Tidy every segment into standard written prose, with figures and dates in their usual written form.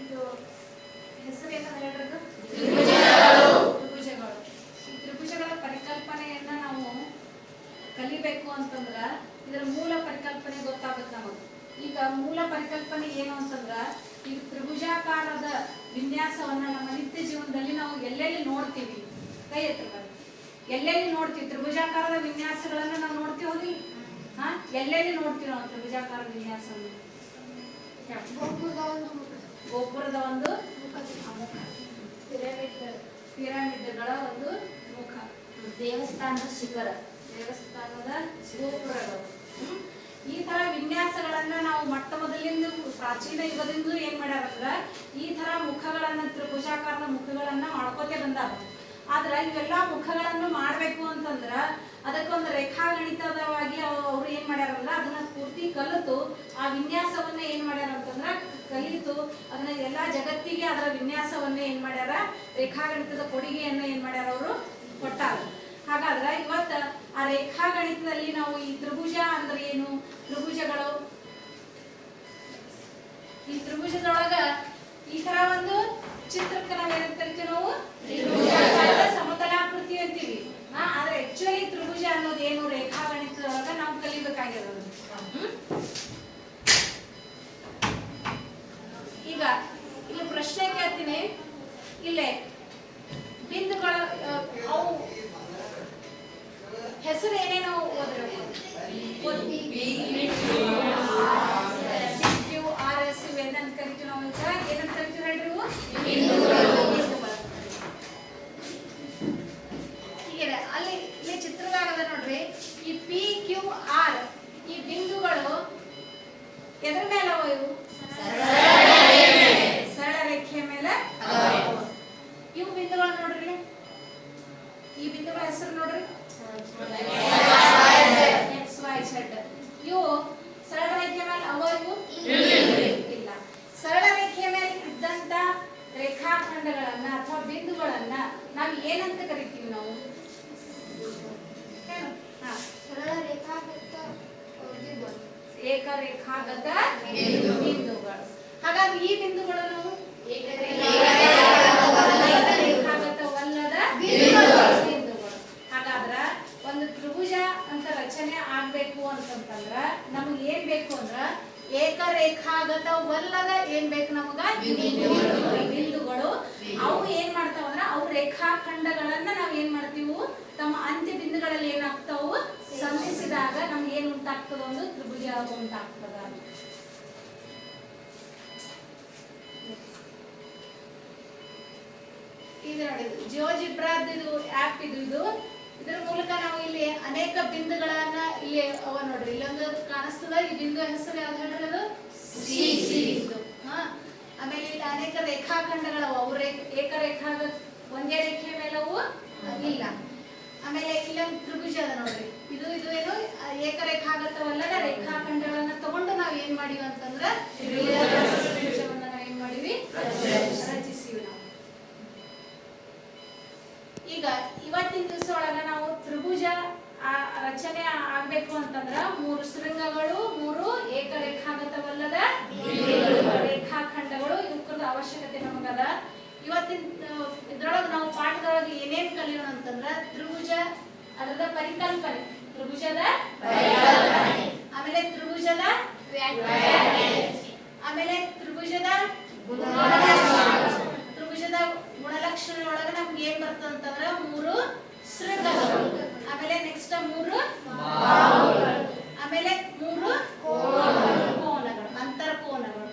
ಇದು ಹೆಸರು ಏನಂತ ಹೇಳಿರೋದು ತ್ರಿಭುಜಗಳು. ಈ ತ್ರಿಭುಜಗಳ ಪರಿಕಲ್ಪನೆಯನ್ನ ನಾವು ಕಲಿಬೇಕು ಅಂತಂದ್ರ ಇದರ ಮೂಲ ಪರಿಕಲ್ಪನೆ ಗೊತ್ತಾಗುತ್ತೆ ನಮಗೆ. ಈಗ ಮೂಲ ಪರಿಕಲ್ಪನೆ ಏನು ಅಂತಂದ್ರ ಈ ತ್ರಿಭುಜಾಕಾರದ ವಿನ್ಯಾಸವನ್ನ ನಮ್ಮ ನಿತ್ಯ ಜೀವನದಲ್ಲಿ ನಾವು ಎಲ್ಲೆಲ್ಲಿ ನೋಡ್ತೀವಿ, ಕೈ ಎತ್ತರ ಎಲ್ಲೆಲ್ಲಿ ನೋಡ್ತೀವಿ ತ್ರಿಭುಜಾಕಾರದ ವಿನ್ಯಾಸಗಳನ್ನ ನಾವು ನೋಡ್ತೀವಿ. ಎಲ್ಲೆಲ್ಲಿ ನೋಡ್ತೀವಿ ನಾವು ತ್ರಿಭುಜಾಕಾರ ವಿನ್ಯಾಸವನ್ನು? ಗೋಪುರದ ಒಂದು ಪಿರಮಿಡ್ಗಳ ಒಂದು ಮುಖ, ದೇವಸ್ಥಾನದ ಶಿಖರ, ದೇವಸ್ಥಾನದ ಗೋಪುರಗಳು. ಈ ತರ ವಿನ್ಯಾಸಗಳನ್ನ ನಾವು ಮೊಟ್ಟ ಮೊದಲಿಂದ ಪ್ರಾಚೀನ ಯುಗದಿಂದಲೂ ಏನ್ ಮಾಡ್ಯಾರ, ಈ ತರ ಮುಖಗಳನ್ನ ತ್ರಿಭುಜಾಕಾರದ ಮುಖಗಳನ್ನ ಮಾಡ್ಕೋತೆ ಬಂದಾರ. ಆದ್ರ ಇವೆಲ್ಲಾ ಮುಖಗಳನ್ನು ಮಾಡ್ಬೇಕು ಅಂತಂದ್ರ ಅದಕ್ಕೊಂದು ರೇಖಾಗಣಿತವಾಗಿ ಅವ್ರು ಏನ್ ಮಾಡ್ಯಾರಂದ್ರ ಅದನ್ನ ಪೂರ್ತಿ ಕಲಿತು ಆ ವಿನ್ಯಾಸವನ್ನ ಏನ್ ಮಾಡ್ಯಾರ ಅಂತಂದ್ರ ಕಲಿತು ಅದನ್ನ ಎಲ್ಲಾ ಜಗತ್ತಿಗೆ ಅದರ ವಿನ್ಯಾಸವನ್ನ ಏನ್ ಮಾಡ್ಯಾರ, ರೇಖಾಗಣಿತದ ಕೊಡುಗೆಯನ್ನ ಏನ್ ಮಾಡ್ಯಾರ ಅವರು ಕೊಟ್ಟಾರ. ಹಾಗಾದ್ರೆ ಇವತ್ತ ಆ ರೇಖಾಗಣಿತದಲ್ಲಿ ನಾವು ಈ ತ್ರಿಭುಜ ಅಂದ್ರೆ ಏನು, ತ್ರಿಭುಜಗಳು, ಈ ತ್ರಿಭುಜದೊಳಗ ಈ ತರ ಒಂದು ಚಿತ್ರಕ್ಕೆ ನಾವು ಏನಂತೀವಿ, ನಾವು ಸಮತಲಾಕೃತಿ ಅಂತೀವಿ. ಆದ್ರೆ ಆಕ್ಚುಲಿ ತ್ರಿಭುಜ ಅನ್ನೋದು ಏನು, ರೇಖಾಗಣಿತದೊಳಗ ನಾವು ಕಲಿಬೇಕಾಗಿರೋದು. ಈಗ ಇಲ್ಲಿ ಪ್ರಶ್ನೆ ಕೇಳ್ತೀನಿ, ಇಲ್ಲೇ ಬಿಂದುಗಳ ಅವು ಹೆಸರು ಏನೇನೋ ಓದಿರಬೇಕು. QRS ಏನಂತ ಕರಿತೀವಿ ನಾವು, ಏನಂತ ಕರಿತೀವಿ ಹೇಳ್ರಿ, ಹೀಗೆ ಅಲ್ಲಿ ಇಲ್ಲಿ ಚಿತ್ರದಾಗದ ನೋಡ್ರಿ. ಈ PQR ಈ ಬಿಂದುಗಳು ಎದ್ರ ಮೇಲೆ ಅವ, ಇವು ಸರಳ ರೇಖೆಯ ಮೇಲೆ. ಇವು ಬಿಂದುಗಳು ನೋಡ್ರಿ, ಈ ಬಿಂದುಗಳ ಹೆಸರು ನೋಡ್ರಿ XYZ. ಇವು ಸರಳ ರೇಖೆಯ ಮೇಲೆ ಅವ, ಇವು ಇಲ್ಲ. ಸರಳ ರೇಖೆಯ ಮೇಲೆ ಇದ್ದಂತ ರೇಖಾಖಂಡಗಳನ್ನ ಅಥವಾ ಬಿಂದುಗಳನ್ನ ನಾವು ಏನಂತ ಕರಿತೀವಿ, ನಾವು ಏಕರೇಖಾಗತ ಬಿಂದುಗಳು. ಹಾಗಾಗಿ ಈ ಬಿಂದುಗಳು ನಾವು ಏಕರೇಖಾಗತವಲ್ಲದ ಬಿಂದುಗಳು. ಹಾಗಾದ್ರ ಒಂದು ತ್ರಿಭುಜ ಅಂತ ರಚನೆ ಆಗ್ಬೇಕು ಅಂತಂದ್ರ ನಮಗ್ ಏನ್ ಬೇಕು ಅಂದ್ರ ಏಕರೇಖಾಗತವಲ್ಲದ ಏನ್ ಬೇಕು ನಮಗ, ಬಿಂದುಗಳು. ಅವು ಏನ್ ಮಾಡ್ತಾವ ಅಂದ್ರ ಅವು ರೇಖಾಖಂಡಗಳನ್ನ ನಾವ್ ಏನ್ ಮಾಡ್ತೀವಿ, ತಮ್ಮ ಅಂತ್ಯ ಬಿಂದುಗಳಲ್ಲಿ ಏನಾಗ್ತಾವು ಸಂಧಿಸಿದಾಗ ನಮ್ಗೆ ಏನ್ ಉಂಟಾಗ್ತದ, ಒಂದು ತ್ರಿಭುಜ ಉಂಟಾಗ್ತದ. ಇದು ನೋಡಿ, ಜಿಯೋಜಿಬ್ರಾದ್ ಇದು ಆಪ್ ಇದು ಇದರ ಮೂಲಕ ನಾವು ಇಲ್ಲಿ ಅನೇಕ ಬಿಂದುಗಳನ್ನ ಇಲ್ಲಿ ಅವ ನೋಡ್ರಿ, ಇಲ್ಲೊಂದು ಕಾಣಿಸ್ತದ. ಈ ಬಿಂದು ಹೆಸರು ಯಾವ್ದು ಹೇಳ್ರಿ, ಅದು C. ಆಮೇಲೆ ಇಲ್ಲಿ ಅನೇಕ ರೇಖಾಖಂಡಗಳವ, ಅವು ಏಕರೇಖಾಗ ಒಂದೇ ರೇಖೆಯ ಮೇಲೆ ಅವು ಇಲ್ಲ. ಆಮೇಲೆ ಇಲ್ಲೊಂದು ತ್ರಿಭುಜ ಅದ ನೋಡ್ರಿ, ಇದು ಏನು ಏಕರೇಖಾಗತವಲ್ಲದ ರೇಖಾಖಂಡಗಳನ್ನ ತಗೊಂಡು ನಾವ್ ಏನ್ ಮಾಡಿವಿ ಅಂತಂದ್ರ ತ್ರಿಭುಜವನ್ನ ನಾವ್ ಏನ್ ಮಾಡಿವಿ, ರಚಿಸಿವಿ ನಾವು. ಈಗ ಇವತ್ತಿನ ದಿವಸ ಒಳಗ ನಾವು ತ್ರಿಭುಜ ರಚನೆ ಆಗ್ಬೇಕು ಅಂತಂದ್ರ 3 ಶೃಂಗಗಳು, 3 ಏಕರೇಖಾಗತವಲ್ಲದ ರೇಖಾಖಂಡಗಳು, ಇವಕ್ಕದ ಅವಶ್ಯಕತೆ ನಮಗದ. ಇವತ್ತಿನ ಇದ್ರೊಳಗ ನಾವು ಪಾಠದೊಳಗೆ ಏನೇನ್ ಕಲಿಯೋಣ ಅಂತಂದ್ರ ತ್ರಿಭುಜ ಅದರದ ಪರಿಕಲ್ಪನೆ, ತ್ರಿಭುಜದ ಆಮೇಲೆ ತ್ರಿಭುಜದ ಆಮೇಲೆ ತ್ರಿಭುಜದ ಗುಣಲಕ್ಷಣದೊಳಗ ನಮ್ಗೆ ಏನ್ ಬರ್ತದ ಅಂತಂದ್ರ 3 ಶೃಂಗಗಳು, ಆಮೇಲೆ ನೆಕ್ಸ್ಟ್ 3 ಆಮೇಲೆ 3 ಕೋನಗಳು, ಅಂತರ ಕೋನಗಳು.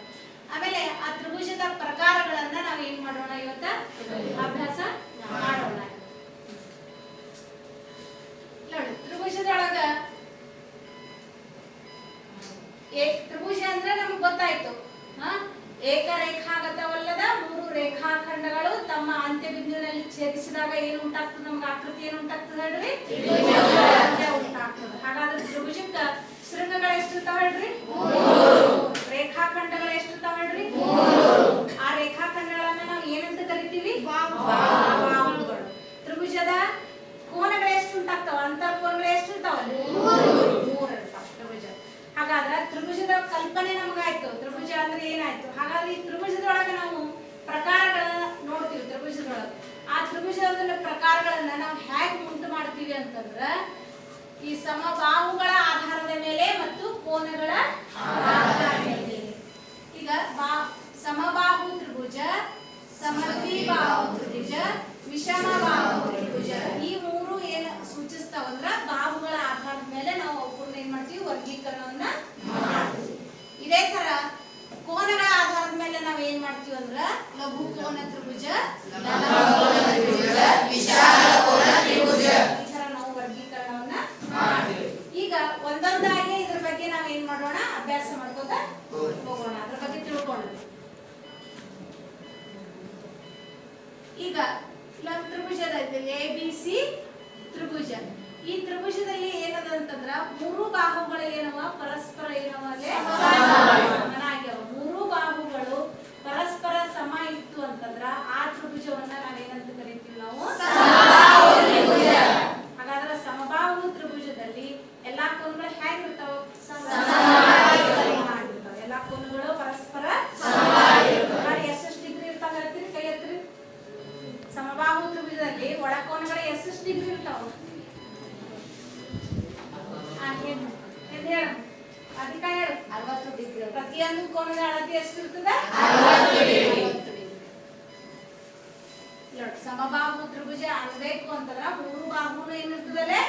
ಆಮೇಲೆ ಆ ತ್ರಿಭುಜದ ಪ್ರಕಾರಗಳನ್ನ ನಾವ್ ಏನ್ ಮಾಡೋಣ, ಇವತ್ತ ಅಭ್ಯಾಸ ಮಾಡೋಣ. ನೋಡಿ, ತ್ರಿಭುಜದೊಳಗ ತ್ರಿಭುಜ ಅಂದ್ರೆ ನಮ್ಗೆ ಗೊತ್ತಾಯ್ತು, ಏಕರೇಖಾಗತವಲ್ಲದ 3 ರೇಖಾಖಂಡಗಳು ತಮ್ಮ ಅಂತ್ಯ ಬಿಂದುವಿನಲ್ಲಿ ಛೇದಿಸಿದಾಗ ಏನು ಉಂಟಾಗ್ತದೆ, ನಮ್ಗೆ ಆಕೃತಿ ಏನು ಉಂಟಾಗ್ತದೆ ಹೇಳ್ರಿ, ಉಂಟಾಗ್ತದೆ. ಹಾಗಾದ್ರೆ ತ್ರಿಭುಜಕ್ಕ ಶೃಂಗಗಳು ಎಷ್ಟಿರ್ತಾವ ಹೇಳ್ರಿ, 3. ರೇಖಾಖಂಡಗಳು ಎಷ್ಟಿರ್ತಾವ ಹೇಳ್ರಿ, 3. ಆ ರೇಖಾಖಂಡಗಳನ್ನ ನಾವು ಏನಂತ ಕರಿತೀವಿ, ಬಾಹುಗಳು. ತ್ರಿಭುಜದ ಕೋನಗಳು ಎಷ್ಟು ಉಂಟಾಗ್ತಾವ, ಅಂತರ ಕೋನಗಳು ಎಷ್ಟು ಇರ್ತಾವ, 3 ಇರ್ತಾವ ತ್ರಿಭುಜ. ಹಾಗಾದ್ರೆ ತ್ರಿಭುಜದ ಕಲ್ಪನೆ ನಮಗಾಯ್ತು, ತ್ರಿಭುಜ ಅಂದ್ರೆ ಏನಾಯ್ತು. ಹಾಗಾದ್ರೆ ಈ ತ್ರಿಭುಜದೊಳಗ ನಾವು ತ್ರಿಭುಜದ ಪ್ರಕಾರಗಳನ್ನ ನಾವು ಹೇಗೆ ಉಂಟು ಮಾಡ್ತೀವಿ ಅಂತಂದ್ರ ಈ ಸಮಬಾಹುಗಳ ಆಧಾರದ ಮೇಲೆ ಮತ್ತು ಕೋನಗಳ ಆಧಾರದ ಮೇಲೆ. ಈಗ ಸಮಬಾಹು ತ್ರಿಭುಜ, ಸಮದ್ವಿಬಾಹು ತ್ರಿಭುಜ, ವಿಷಮಬಾಹು ತ್ರಿಭುಜ ಈ ಮೂರು ಏನು ಸೂಚಿಸ್ತಾವಂದ್ರ ಬಾಹುಗಳ ಆಧಾರದ ಮೇಲೆ ನಾವು ಅವ್ರನ್ನ ಏನ್ ಮಾಡ್ತೀವಿ ವರ್ಗೀಕರಣವನ್ನ ಮಾಡ್ತೀವಿ. ಇದೇ ತರ ಕೋನಗಳ ಆಧಾರದ ಮೇಲೆ ನಾವ್ ಏನ್ ಮಾಡ್ತೀವಿ ಅಂದ್ರ ಲಘು ಕೋನ ತ್ರಿಭುಜ, ವಿಶಾಲ ಕೋನ ತ್ರಿಭುಜ ಈ ತರ ನಾವು ವರ್ಗೀಕರಣವನ್ನ ಮಾಡ್ತೀವಿ. ಈಗ ಒಂದೊಂದಾಗಿ ಇದ್ರ ಬಗ್ಗೆ ನಾವ್ ಏನ್ ಮಾಡೋಣ ಅಭ್ಯಾಸ ಮಾಡ್ಕೋತ ಹೋಗೋಣ, ಅದ್ರ ಬಗ್ಗೆ ತಿಳ್ಕೊಳ್ಳೋಣ. ಈಗ ತ್ರಿಭುಜದ ABC ತ್ರಿಭುಜ, ಈ ತ್ರಿಭುಜದಲ್ಲಿ ಏನದ ಅಂತಂದ್ರ ಮೂರು ಬಾಹುಗಳು ಏನವ ಪರಸ್ಪರ ಏನವ ಸಮನಾಗ್ಯಾವ. ಮೂರು ಬಾಹುಗಳು ಪರಸ್ಪರ ಸಮ ಇತ್ತು ಅಂತಂದ್ರ ಆ ತ್ರಿಭುಜವನ್ನ ನಾವೇನಂತ ಕರಿತೀವಿ ನಾವು ಸಮಬಾಹು ತ್ರಿಭುಜ. ಹಾಗಾದ್ರೆ ಸಮಬಾಹು ತ್ರಿಭುಜದಲ್ಲಿ ಎಲ್ಲಾ ಕೋನಗಳು ಹೇಗಿರ್ತಾವ? ಸಮವಾಗಿರ್ತಾವ. ಎಲ್ಲಾ ಕೋನಗಳು ಪರಸ್ಪರ ಸಮವಾಗಿರ್ತಾವ. ಎಷ್ಟೆಷ್ಟು ಡಿಗ್ರಿ ಇರ್ತಾವ ಹೇಳ್ತೀರಿ? ಕೈ ಎತ್ತಿರಿ. ಸಮಬಾಹು ತ್ರಿಭುಜದಲ್ಲಿ ಒಳಕೋನಗಳು ಎಷ್ಟು ಡಿಗ್ರಿ ಇರ್ತಾವ? ಅಧಿಕ ಹೇಳು. 60 ಡಿಗ್ರಿ. ಪ್ರತಿಯೊಂದು ಕೋನದ ಅಳತೆ ಎಷ್ಟು ಇರ್ತದೆ? 60 ಡಿಗ್ರಿ. ಸಮಬಾಹು ತ್ರಿಭುಜ ಅನ್ಬೇಕು ಅಂತಂದ್ರ ಮೂರು ಬಾಹುನು ಏನಿರ್ತದಲ್ಲೇ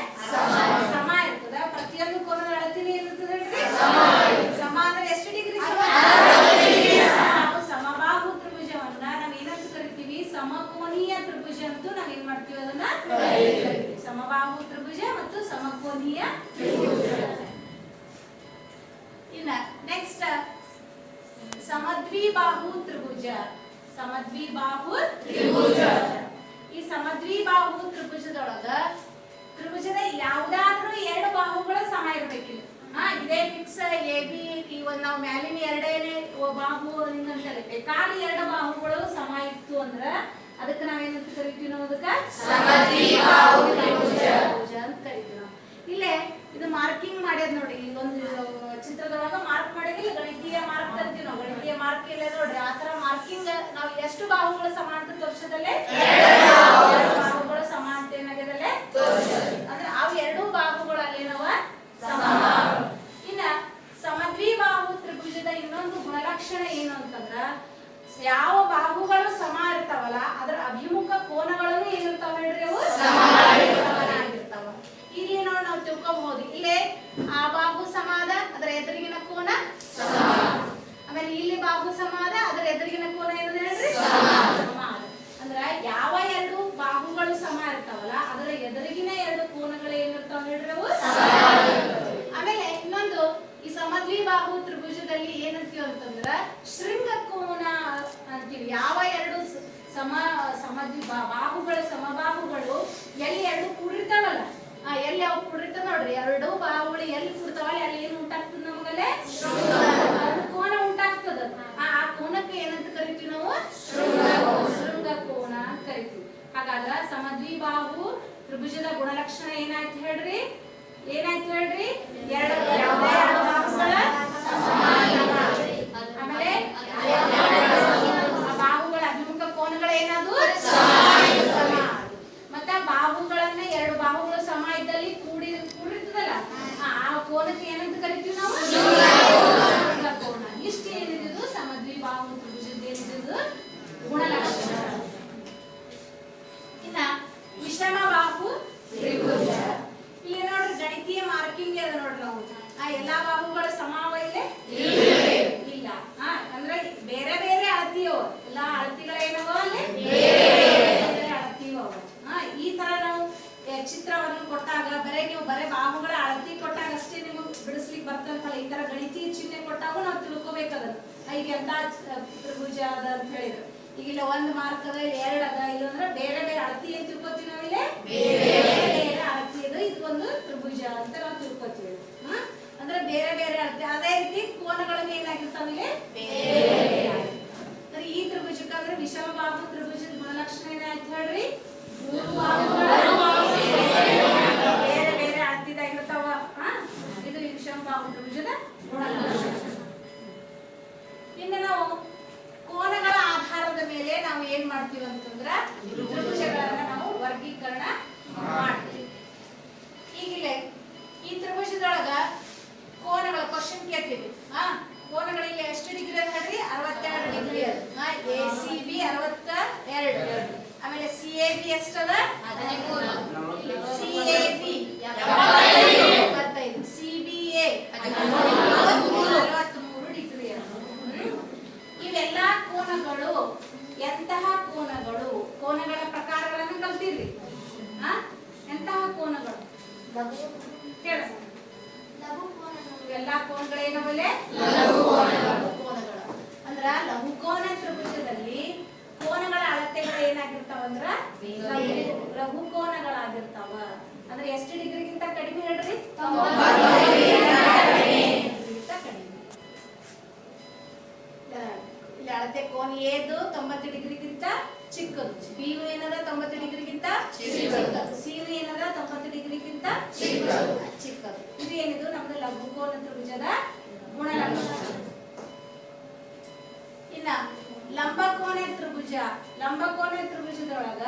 ಸಮ ಇರ್ತದ. ಪ್ರತಿಯೊಂದು ಕೋನದ ಅಳತೆನೂ ಏನಿರ್ತದೆ? ಸಮ ಅಂದ್ರೆ ಎಷ್ಟು ಡಿಗ್ರಿ? ನಾವು ಸಮಬಾಹು ತ್ರಿಭುಜವನ್ನ ನಾವ್ ಏನಂತ ಕರಿತೀವಿ? ಸಮಕೋನೀಯ ತ್ರಿಭುಜ ಅಂತೂ ನಾವ್ ಏನ್ ಮಾಡ್ತೀವಿ ಅದನ್ನ ಸಮಬಾಹು ತ್ರಿಭುಜ ಮತ್ತು ಸಮಕೋನೀಯ ತ್ರಿಭುಜ. ಇನ್ನ ನೆಕ್ಸ್ಟ್ ಸಮದ್ವಿಬಾಹು ತ್ರಿಭುಜ. ಸಮದ್ವಿಬಾಹು ತ್ರಿಭುಜ, ಈ ಸಮದ್ವಿಬಾಹು ತ್ರಿಭುಜದೊಳಗ ತ್ರಿಭುಜದ ಯಾವ್ದಾದ್ರೂ ಎರಡು ಬಾಹುಗಳು ಸಮ ಇರ್ಬೇಕಿಲ್ಲ. ಇದೇ ಫಿಕ್ಸ್ AB ಇವನ್ ನಾವು ಮ್ಯಾಲಿನ ಎರಡೇನೆ ಬಾಹು ಹಿಂಗಂತೇಳಿ ಬೇಕಾದ ಎರಡು ಬಾಹುಗಳು ಸಮ ಇತ್ತು ಅಂದ್ರ ಅದಕ್ಕೆ ನಾವೇನಂತ ಕರಿತೀವಿ? ನಾವು ಅದಕ್ಕೆ ಸಮದ್ವಿಬಾಹು ತ್ರಿಭುಜ ಅಂತ ಕರಿತೀವಿ ನಾವು. ಇಲ್ಲೇ ಇದು ಮಾರ್ಕಿಂಗ್ ಮಾಡ್ಯದ ನೋಡಿ, ಈ ಒಂದು ಚಿತ್ರದೊಳಗ ಮಾರ್ಕ್ ಮಾಡಿದಿಲ್ಲ, ಗಣಿತೀಯ ಮಾರ್ಕ್ ಅಂತೀವಿ ನಾವು. ಗಣಿತೀಯ ಮಾರ್ಕ್ ಇಲ್ಲ ನೋಡ್ರಿ, ಆತರ ಮಾರ್ಕಿಂಗ್ ನಾವು ಎಷ್ಟು ಬಾಹುಗಳು ಸಮ ಅಂತ ತೋರ್ಸದಲ್ಲೇ ಬಾಹುಗಳು ಸಮ ಅಂತ ಏನಾಗ್ಯದಲ್ಲೇ ಅಂದ್ರೆ ಅವು ಎರಡು ಬಾಹುಗಳು ಅಲ್ಲೇನವ ಸಮ. ಇನ್ನ ಸಮದ್ವಿಬಾಹು ತ್ರಿಭುಜದ ಇನ್ನೊಂದು ಗುಣಲಕ್ಷಣ ಏನು ಅಂತಂದ್ರ ಯಾವ ಬಾಹುಗಳು ಸಮ ಇರ್ತಾವಲ್ಲ ಅದರ ಅಭಿಮುಖ ಕೋನಗಳನ್ನು ಏನಿರ್ತಾವ ಹೇಳ್ರಿ? ಅವು ಸಮನಾಗಿರ್ತಾವ. ಇಲ್ಲಿ ನೋಡಿ ನಾವು ತಿಳ್ಕೊಬಹುದು, ಇಲ್ಲೇ ಆ ಬಾಹು ಸಮ ಅದ, ಅದರ ಎದುರಿಗಿನ ಕೋನ ಸಮ. ಆಮೇಲೆ ಇಲ್ಲಿ ಬಾಹು ಸಮ ಅದ, ಅದರ ಎದುರಿಗಿನ ಕೋನ ಏನದ ಹೇಳ್ರಿ? ಸಮ ಅದ. ಅಂದ್ರ ಯಾವ ಎರಡು ಬಾಹುಗಳು ಸಮ ಇರ್ತಾವಲ್ಲ ಅದರ ಎದುರಿಗಿನ ಎರಡು ಕೋನಗಳು ಏನಿರ್ತಾವ ಹೇಳ್ರಿ? ಅವು ಆಮೇಲೆ ಇನ್ನೊಂದು ಈ ಸಮದ್ವಿಬಾಹು ತ್ರಿಭುಜದಲ್ಲಿ ಏನಂತೀವಿ ಅಂತಂದ್ರ ಶೃಂಗ ಕೋನ ಅಂತೀವಿ. ಯಾವ ಎರಡು ಬಾಹುಗಳು ಸಮಬಾಹುಗಳು ಎಲ್ಲಿ ಎರಡು ಕೂಡಿರ್ತಾವಲ್ಲ, ಎಲ್ಲಿ ಅವು ಕೂಡಿರ್ತಾವ ನೋಡ್ರಿ, ಎರಡು ಬಾಹುಗಳು ಎಲ್ಲಿ ಕೂಡ್ತಾವಲ್ಲ ಅಲ್ಲಿ ಏನು ಉಂಟಾಗ್ತದ? ನಮಗಲ್ಲೇ ಕೋನ ಉಂಟಾಗ್ತದ. ಆ ಕೋನಕ್ಕೆ ಏನಂತ ಕರಿತೀವಿ ನಾವು? ಶೃಂಗ ಕೋನ ಅಂತ ಕರಿತೀವಿ. ಹಾಗಾದ್ರ ಸಮದ್ವಿಬಾಹು ತ್ರಿಭುಜದ ಗುಣಲಕ್ಷಣ ಏನಾಯ್ತು ಹೇಳ್ರಿ? ಏನಾಯ್ತು ಹೇಳ್ರಿ? ಎರಡು ಬಾಹುಗಳ ಆಮೇಲೆ ಬಾಹುಗಳ ಅಭಿಮುಖ ಕೋನಗಳು ಏನಾದ್ರು ಮತ್ತ ಬಾಹುಗಳನ್ನ ಎರಡು ಬಾಹುಗಳು ಸಮ ಇದ್ದಲ್ಲಿ ಕೂಡಿರ್ತದಲ್ಲ ಆ ಕೋನಕ್ಕೆ ಏನಂತ ಕರಿತೀವಿ ನಾವು? ಶೃಂಗ ಕೋನ. ಇಷ್ಟು ಏನಿದು ಸಮದ್ವಿಬಾಹು ತ್ರಿಭುಜದ ಏನಿದು ಗುಣಲಕ್ಷಣ. ಇನ್ನ ವಿಷಮಬಾಹು ತ್ರಿಭುಜ, ಇಲ್ಲಿ ನೋಡ್ರಿ ಗಣಿತೀಯ ಮಾರ್ಕಿಂಗ್ ಅದ ನೋಡ್ರಿ. ನಾವು ಎಲ್ಲಾ ಬಾಹುಗಳು ಸಮಾವ ಇಲ್ಲೇ ಇಲ್ಲ. ಅಂದ್ರೆ ಬೇರೆ ಬೇರೆ ಅಳತಿಯವ, ಎಲ್ಲಾ ಅಳತಿಗಳೇನವ ಅಲ್ಲಿ ಬೇರೆ ಅಳತಿಯವ. ಈ ತರ ನಾವು ಚಿತ್ರವನ್ನು ಕೊಟ್ಟಾಗ ಬರೇ ಬಾಹುಗಳ ಅಳತಿ ಕೊಟ್ಟಾಗ ಅಷ್ಟೇ ನಿಮಗೆ ಬಿಡಿಸ್ಲಿಕ್ಕೆ ಬರ್ತಂತಲ್ಲ. ಈ ತರ ಗಣಿತೀಯ ಚಿಹ್ನೆ ಕೊಟ್ಟಾಗ ನಾವು ತಿಳ್ಕೊಬೇಕದ ಈಗ ಎಂತ ತ್ರಿಭುಜ ಅದ ಅಂತ ಹೇಳಿದ್ರು. ಈಗ ಇಲ್ಲ ಒಂದ್ ಮಾರ್ಕ್ ಅದ, ಇಲ್ಲಿ ಎರಡು ಅದ, ಇಲ್ಲಂದ್ರೆ ಬೇರೆ ಬೇರೆ ಅಳತಿ ಏನ್ ತಿಳ್ಕೊತೀವಿ ನಾವಿಲ್ಲಿ? ಬೇರೆ ಅಳತಿ ಅದು ಇದೊಂದು ತ್ರಿಭುಜ ಅಂತ ನಾವು ತಿಳ್ಕೊತೀವಿ. ಅಂದ್ರೆ ಬೇರೆ ಬೇರೆ ಅಳತಿ. ಅದೇ ರೀತಿ ಕೋನಗಳನ್ನು ಏನಾಗಿರ್ತಾವ ಇಲ್ಲಿ ಬೇರೆ. ಈ ತ್ರಿಭುಜಕ್ಕೆ ಅಂದ್ರೆ ವಿಷಮಬಾಹು ತ್ರಿಭುಜದ ಗುಣಲಕ್ಷಣ ಏನಾಯ್ತು ಹೇಳ್ರಿ? ಮೂರು ಬಾಹುಗಳು ಬೇರೆ ಬೇರೆ ಅಳತಿದಾಗಿರ್ತಾವ. ಇದು ವಿಷಮಬಾಹು ತ್ರಿಭುಜದ ಗುಣಲಕ್ಷಣ. ಇನ್ನು ನಾವು ಕೋನಗಳ ಆಧಾರದ ಮೇಲೆ ನಾವು ಏನ್ ಮಾಡ್ತೀವಿ ಅಂತಂದ್ರ ತ್ರಿಭುಜಗಳನ್ನ ಕೋನಗಳು ಎಂತಹ ಕೋನಗಳು? ಕೋನಗಳ ಪ್ರಕಾರಗಳನ್ನು ಕಲ್ತಿರ್ರಿ. ಎಂತಹ ಕೋನಗಳು ಹೇಳ. ಎಲ್ಲಾ ಕೋನಗಳು ಏನವಲೆ? ಲಘು ಕೋನಗಳು. ಅಂದ್ರ ಲಘುಕೋನ ತ್ರಿಭುಜದಲ್ಲಿ ಕೋನಗಳ ಅಳತೆಗಳು ಏನಾಗಿರ್ತಾವ ಅಂದ್ರ ಲಘು ಕೋನಗಳಾಗಿರ್ತಾವ. ಅಂದ್ರೆ ಎಷ್ಟು ಡಿಗ್ರಿಗಿಂತ ಕಡಿಮೆ ಹೇಳ್ರಿ? 90 ಡಿಗ್ರಿಗಿಂತ ಕಡಿಮೆ. ಇಲ್ಲಿ ಅಳತೆ ಕೋನ ಏದು 90 ಡಿಗ್ರಿಗಿಂತ ಚಿಕ್ಕದು. ಬಿ ಏನದ 90 ಡಿಗ್ರಿಗಿಂತ ಚಿಕ್ಕದು. ಸಿ ಏನದ 90 ಡಿಗ್ರಿಗಿಂತ ಚಿಕ್ಕದು. ಇದು ಏನಿದು ನಮ್ದು ಲಘುಕೋನ ತ್ರಿಭುಜದ ಗುಣಲಕ್ಷಣ. ಇನ್ನ ಲಂಬಕೋನ ತ್ರಿಭುಜ. ಲಂಬಕೋನ ತ್ರಿಭುಜದೊಳಗ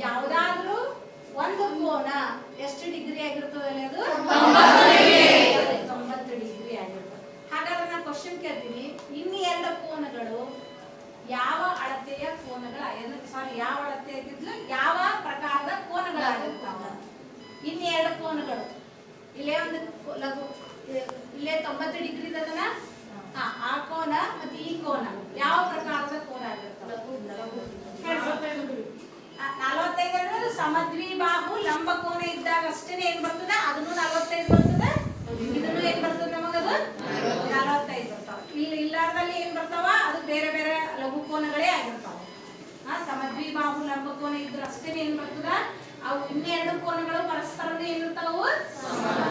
ಯಾವ್ದಾದ್ರೂ ಒಂದು ಕೋನ ಎಷ್ಟು ಡಿಗ್ರಿ ಆಗಿರ್ತದೆ? ಅದು 90 ಡಿಗ್ರಿ ಆಗಿರ್ತದೆ. ಹಾಗಾದ್ರೆ ನಾನು ಕ್ವಶನ್ ಕೇಳ್ತೀನಿ, ಇನ್ನು ಎರಡು ಕೋನಗಳು ಯಾವ ಅಳತೆಯ ಕೋನಗಳ ಯಾವ ಅಳತೆ ಆಗಿದ್ಲು ಯಾವ ಪ್ರಕಾರದ ಕೋನಗಳಾಗಿರ್ತಾವ? ಇನ್ನು ಎರಡು ಕೋನಗಳು ಇಲ್ಲೇ ಒಂದು ಲಘು ಇಲ್ಲೇ 90 ಡಿಗ್ರಿ ಇದನ್ನ ಆ ಕೋನ ಮತ್ತೆ ಈ ಕೋನ ಯಾವ ಪ್ರಕಾರದ ಕೋನ ಆಗಿರ್ತಾವ? 45 ಅಂದ್ರೆ ಸಮದ್ವಿಬಾಹು ಲಂಬಕೋನ ಇದ್ದಾಗ ಅಷ್ಟೇನೆ ಏನ್ ಬರ್ತದ? ಅದನ್ನು 45 ಬರ್ತದ, ಇದನ್ನು ಏನ್ ಬರ್ತದ ನಮಗದು 45 ಬರ್ತಾವ. ಇಲ್ಲಿ ಇಲ್ಲಾರ್ದಲ್ಲಿ ಏನ್ ಬರ್ತಾವ? ಅದು ಬೇರೆ ಬೇರೆ ಲಘು ಕೋನಗಳೇ ಆಗಿರ್ತಾವ. ಸಮದ್ವಿಬಾಹು ಲಂಬಕೋನ ಇದ್ರೆ ಅಷ್ಟೇನೆ ಏನ್ ಬರ್ತದ? ಅವು ಇನ್ನೆರಡು ಕೋನಗಳು ಪರಸ್ಪರನೇ ಏನಿರ್ತಾವ?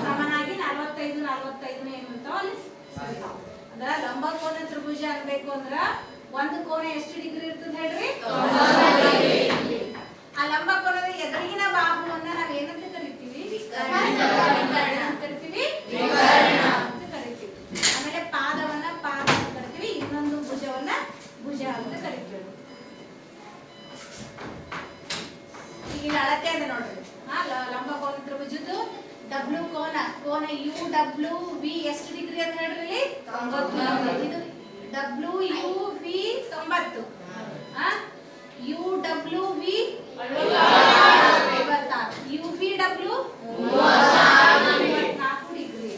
ಸಮನಾಗಿ 45 ಏನಿರ್ತಾವ ಅಲ್ಲಿ ಸಿಗ್ತಾವ. ಅಂದ್ರ ಲಂಬಕೋನ ತ್ರಿಭುಜ ಅನ್ಬೇಕು ಅಂದ್ರ ಒಂದು ಕೋನ ಎಷ್ಟು ಡಿಗ್ರಿ ಇರ್ತದೆ ಹೇಳ್ರಿ? 90 ಡಿಗ್ರಿ. ಆ ಲಂಬಕೋನದ ಎದುರಿನ ಬಾಹುವನ್ನ ನಾವು ಏನಂತ ಕರಿತೀವಿ? ವಿಕರ್ಣ ಅಂತ ಕರಿತೀವಿ. ಆಮೇಲೆ ಪಾದವನ್ನ ಪಾದ ಅಂತ ಕರಿತೀವಿ. ಇನ್ನೊಂದು ಭುಜವನ್ನ ಭುಜ ಅಂತ ಕರಿತೀವಿ. ಈಗ ಅಳತೆ ಅದ ನೋಡ್ರಿ. ಲಂಬಕೋನ ತ್ರಿಭುಜದ್ದು ಡಬ್ಲ್ಯೂ ಕೋನ ಯು ಡಬ್ಲ್ಯೂ ವಿ ಎಷ್ಟು ಡಿಗ್ರಿ ಅಂತ ಹೇಳ್ರಿ? 90. ಇದು W U V 90. U W V 56. U V W 34 degree.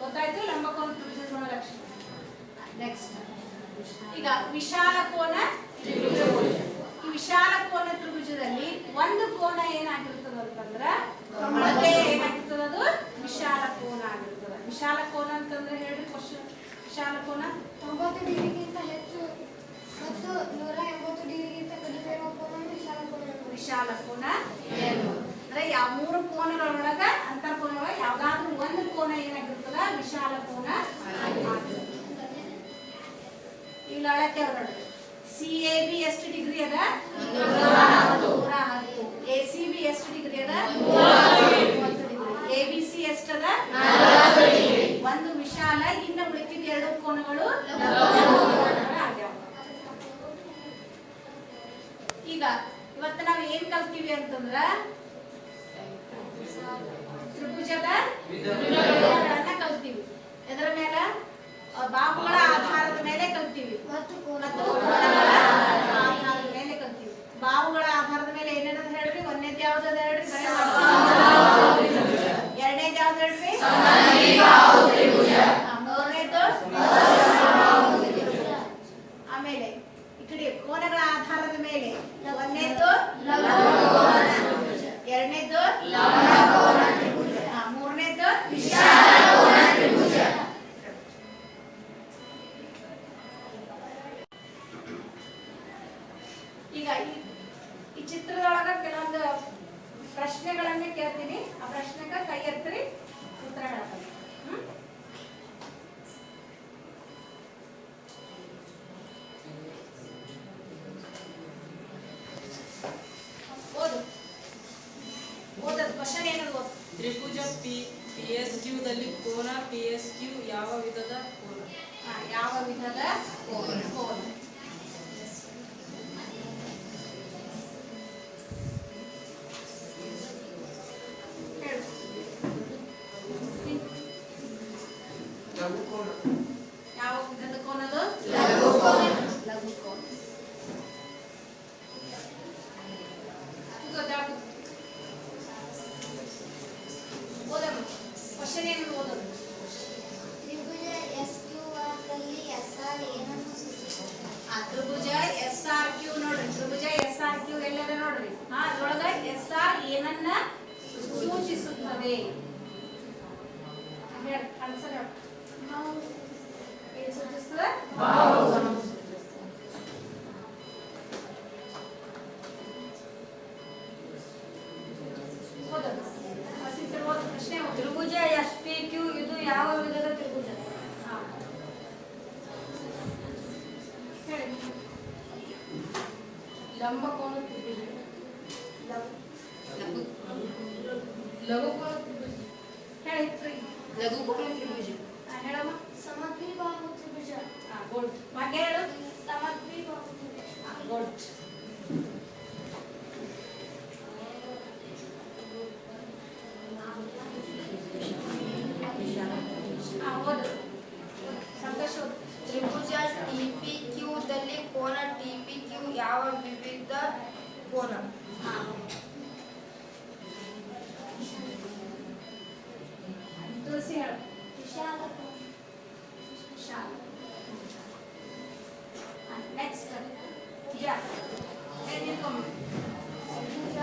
ಗೊತ್ತಾಯ್ತು ಲಂಬಕೋನ ತ್ರಿಭುಜದ ಗುಣಲಕ್ಷಣ. ನೆಕ್ಸ್ಟ್ ಈಗ ವಿಶಾಲ ಕೋನ ತ್ರಿಭುಜ. ಈ ವಿಶಾಲ ಕೋನ ತ್ರಿಭುಜದಲ್ಲಿ ಒಂದು ಕೋನ ಏನಾಗಿರ್ತದ ಅಂತಂದ್ರ ಏನಾಗಿರ್ತದ? ಅದು ವಿಶಾಲ ಕೋನ ಆಗಿರ್ತದ. ವಿಶಾಲ ಕೋನ ಅಂತಂದ್ರೆ ಹೇಳ್ರಿ ಕ್ವಶನ್. ವಿಶಾಲ ಕೋನ 90 ಡಿಗ್ರಿಗಿಂತ ಹೆಚ್ಚು ಮತ್ತು 180 ಡಿಗ್ರಿಗಿಂತ ಕಡಿಮೆ ಇರುವ ಕೋನವನ್ನು ವಿಶಾಲ ಕೋನ. ವಿಶಾಲ ಕೋನ ಅಂದ್ರೆ ಯಾವ ಮೂರು ಕೋನಗಳೊಳಗ ಅಂತರ್ಕೋನಗಳ ಯಾವ್ದಾದ್ರೂ ಒಂದು ಕೋನ ಏನಾಗಿರ್ತದ? ವಿಶಾಲ ಕೋನ ಆಗಿರ್ತದ. ಈಗ ಅಳತೆ ನೋಡ್ರಿ. CAB ಎಷ್ಟು ಡಿಗ್ರಿ ಅದ? 110. ACB ಎಷ್ಟು ಡಿಗ್ರಿ ಅದ? 30 ಡಿಗ್ರಿ. ABC ಎಷ್ಟದ? 40 ಡಿಗ್ರಿ. ಒಂದು ವಿಶಾಲ, ಇನ್ನು ಉಳಿದಿದ್ದ ಎರಡು ಕೋನಗಳು ಆಗ್ಯಾವ. ಈಗ ಇವತ್ತು ನಾವು ಏನ್ ಕಲ್ತೀವಿ ಅಂತಂದ್ರ ತ್ರಿಭುಜದ ವಿಧಗಳನ್ನ ಕಲ್ತೀವಿ. ಎದರ ಮೇಲೆ? ಬಾಹುಗಳ ಆಧಾರದ ಮೇಲೆ ಕಲ್ತೀವಿ ಮತ್ತು ಕೋನಗಳ ಆಧಾರದ ಮೇಲೆ ಕಲ್ತೀವಿ. ಬಾಹುಗಳ ಆಧಾರದ ಮೇಲೆ ಏನೇನಂತ ಹೇಳ್ರಿ? ಒಂದನೇದು ಯಾವ್ದದ ಹೇಳ್ರಿ? ಎರಡನೇದು ಯಾವ್ದು ಹೇಳ್ರಿ? ಮೂರನೇದು. ಆಮೇಲೆ ಈ ಕಡೆ ಕೋನಗಳ ಆಧಾರದ ಮೇಲೆ ಒಂದನೇದು ಎರಡನೇದು ಮೂರನೇದು ಈಗ ಈ ಚಿತ್ರದೊಳಗ ಕೆಲವೊಂದು ಪ್ರಶ್ನೆಗಳನ್ನ ಕೇಳ್ತೀನಿ. ಆ ಪ್ರಶ್ನೆಗೆ ಕೈ ಎತ್ತರಿ ಉತ್ತರ ಹೇಳ್ತೀನಿ. ಓದೋದು ಕ್ವಶನ್ ಏನದು? ತ್ರಿಭುಜ PSQ ದಲ್ಲಿ ಕೋನ PSQ ಯಾವ ವಿಧದ ಕೋನ? ಯಾವ ವಿಧದ ಕೋನ? ಯಾವ ವಿಧದ ಕೋನದು? ಲಘು ಕೋನ. ಓದೋದು ಕ್ವಶನ್ ಏನು? ಓದೋದು ತ್ರಿಭುಜ SQದಲ್ಲಿ SR ಏನನ್ನು ಸೂಚಿಸುತ್ತದೆ? SRQ ಎಲ್ಲದ ನೋಡ್ರಿ. ಅದ್ರೊಳಗ SR ಏನನ್ನ ಸೂಚಿಸುತ್ತದೆ? ಹೇಳಿ ಆನ್ಸರ್ ಹೇಳಿ. ಏನ್ ಸೂಚಿಸ್ತದೆ? ಓದು. ವಸಂತ ಓದು, ಪ್ರಶ್ನೆ ಓದು. ತ್ರಿಭುಜ SPQ ಇದು ಯಾವ ವಿಧದ ತ್ರಿಭುಜ? ಹಾ. ಹೇಳಿ. ಲಂಬಕೋನ ತ್ರಿಭುಜ. ಲಘುಕೋನ ತ್ರಿಭುಜ. ಹೇಳಿ ಫ್ರೀ. ಲಘುಕೋನ ತ್ರಿಭುಜ. ಹೇಳಮ್ಮ. ಸಮದ್ವಿಬಾಹು ತ್ರಿಭುಜ. ಗುಡ್. ಭಾಗ್ಯ ಹೇಳು. ಸಮದ್ವಿಬಾಹು ತ್ರಿಭುಜ. ಗುಡ್. ಓದು. ಸಂತೋಷ ಓದು. ತ್ರಿಭುಜ TPQ ದಲ್ಲಿ ಕೋನ TPQ ಯಾವ ವಿವಿಧ ಕೋನ? ಹಾ. ತುಳಸಿ ಹೇಳು. ವಿಶಾಲ ಕೋನ. ವಿಶಾಲ. ನೆಕ್ಸ್ಟ್ ಪೂಜಾ. ಹೇಳಿ ನಿಂತ್ಕೊಂಬ. ತ್ರಿಭುಜ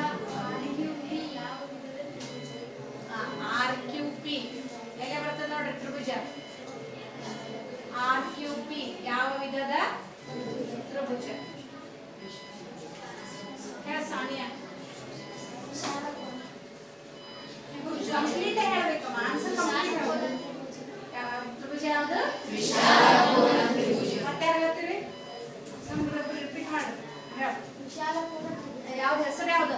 RQP ಯಾವ ವಿಧದ ತ್ರಿಭುಜ? RQP ಎಲ್ಲಿ ಬರ್ತದೆ ನೋಡ್ರಿ ತ್ರಿಭುಜ. RQP ಯಾವ ವಿಧದ ತ್ರಿಭುಜ? ಹೇಳ ಸಾನಿಯಾ. ವಿಶಾಲ ಕೋನ. ಕಂಪ್ಲೀಟ್ ಹೇಳ್ಬೇಕಮ್ಮ. ಆನ್ಸರ್ ಕಂಪ್ಲೀಟ್ ಹೇಳ್ಬೇಕು. ತ್ರಿಭುಜ ಯಾವುದು? ಮತ್ತೆ ಯಾರು ಹೇಳ್ತೀರಿ? ನಮ್ಗೆ ರಿಪೀಟ್ ಮಾಡಿ ಹೇಳು. ವಿಶಾಲ ಕೋನ ತ್ರಿಭುಜ. ಯಾವ್ದು ಹೆಸರು ಯಾವ್ದು?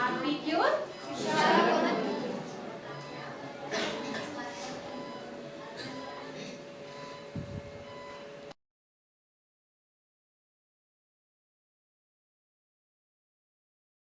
RPQ. ವಿಶಾಲ ಕೋನ ತ್ರಿಭುಜ.